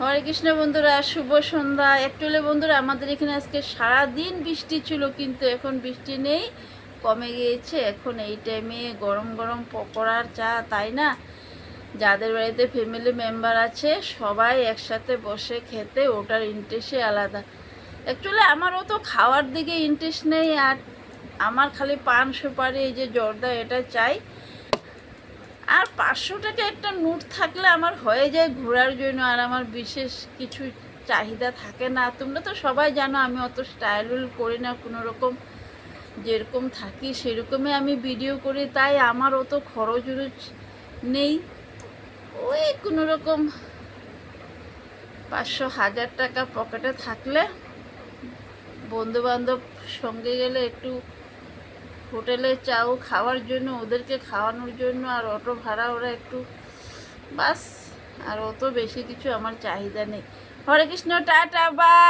হরে কৃষ্ণ বন্ধুরা, শুভ সন্ধ্যা। একচুয়ালি বন্ধুরা, আমাদের এখানে আজকে সারাদিন বৃষ্টি ছিল, কিন্তু এখন বৃষ্টি নেই, কমে গিয়েছে। এখন এই টাইমে গরম গরম পকোড়ার চা, তাই না? যাদের বাড়িতে ফ্যামিলি মেম্বার আছে সবাই একসাথে বসে খেতে ওটার ইন্টারেস্টই আলাদা। অ্যাকচুয়ালি আমারও তো খাওয়ার দিকে ইন্টারেস্ট নেই, আর আমার খালি পান সুপারি, এই যে জর্দা, এটা চাই। আর 500 টাকা একটা নোট থাকলে আমার হয়ে যায় ঘোরার জন্য, আর আমার বিশেষ কিছু চাহিদা থাকে না। তোমরা তো সবাই জানো আমি অত স্টাইল করি না, কোনো রকম যেরকম থাকি সেরকমই আমি ভিডিও করি, তাই আমার অত খরচ নেই। ওই কোনো রকম 500-1000 টাকা পকেটে থাকলে বন্ধুবান্ধব সঙ্গে গেলে একটু হোটেলে চাও খাওয়ার জন্য, ওদেরকে খাওয়ানোর জন্য, আর অটো ভাড়া ওরা একটু, বাস। আর অত বেশি কিছু আমার চাহিদা নেই। হরে কৃষ্ণ, টাটা, বাই।